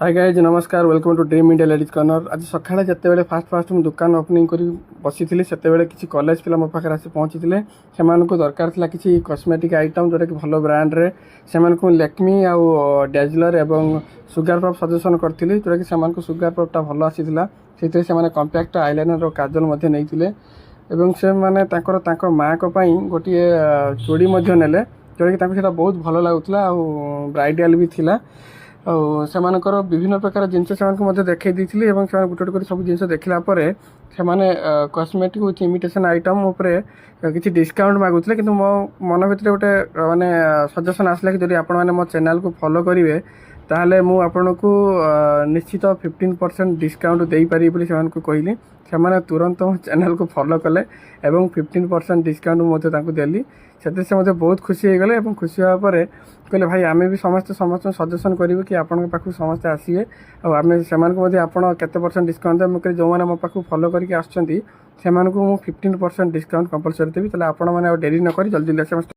हाय guys नमस्कार welcome to dream India ladies corner. आज सकाଳେ जितेबाला फास्ट मु दुकान ओपनिंग कर बसी से किसी कॉलेज पिला मो पाखे आसी पहुँची से दरकार था किसी कॉस्मेटिक आइटम जोटा कि भल ब्रांड रे से लेक्मी आउ डेजलर एवं सुगार पॉप सजेसन करती जोटा कि सुगार पॉपटा भल आसीला से कम्पैक्ट आईलाइनर और काजल नहीं से माँ को गोटे चूड़ी नेले जोटा कि बहुत भल लगुला ब्राइडाल भी थिला से विभिन्न प्रकार जिनस से देखई गोटे गोटे सब जिन देखला से कॉस्मेटिक विथ इमिटेशन आइटम उपरे किसी डिस्काउंट मागुले कि मो मन भर गोटे माने सजेसन आसला कि जब आपण मो चैनल को फॉलो करेंगे ताहले मु आपन को निश्चित 15% डिस्काउंट दे पारि बोली से कहली से तुरंत मो चैनल को फॉलो कले एवं 15% डिस्काउंट मते तांको देली से मते बहुत खुशी हो गले। खुशी होगा पर कहले भाई आमे भी समस्त सजेसन करेंगे कि आपण पाखु समस्ते आसिए आमे से आपड़ केते% डिस्काउंट दे जो मैंने मो पाखु फॉलो करके आसछंती से 15% डिस्काउंट कंपलसरी देवी। ताले आपण मैंने डेरी न करी जल्दी जल्दी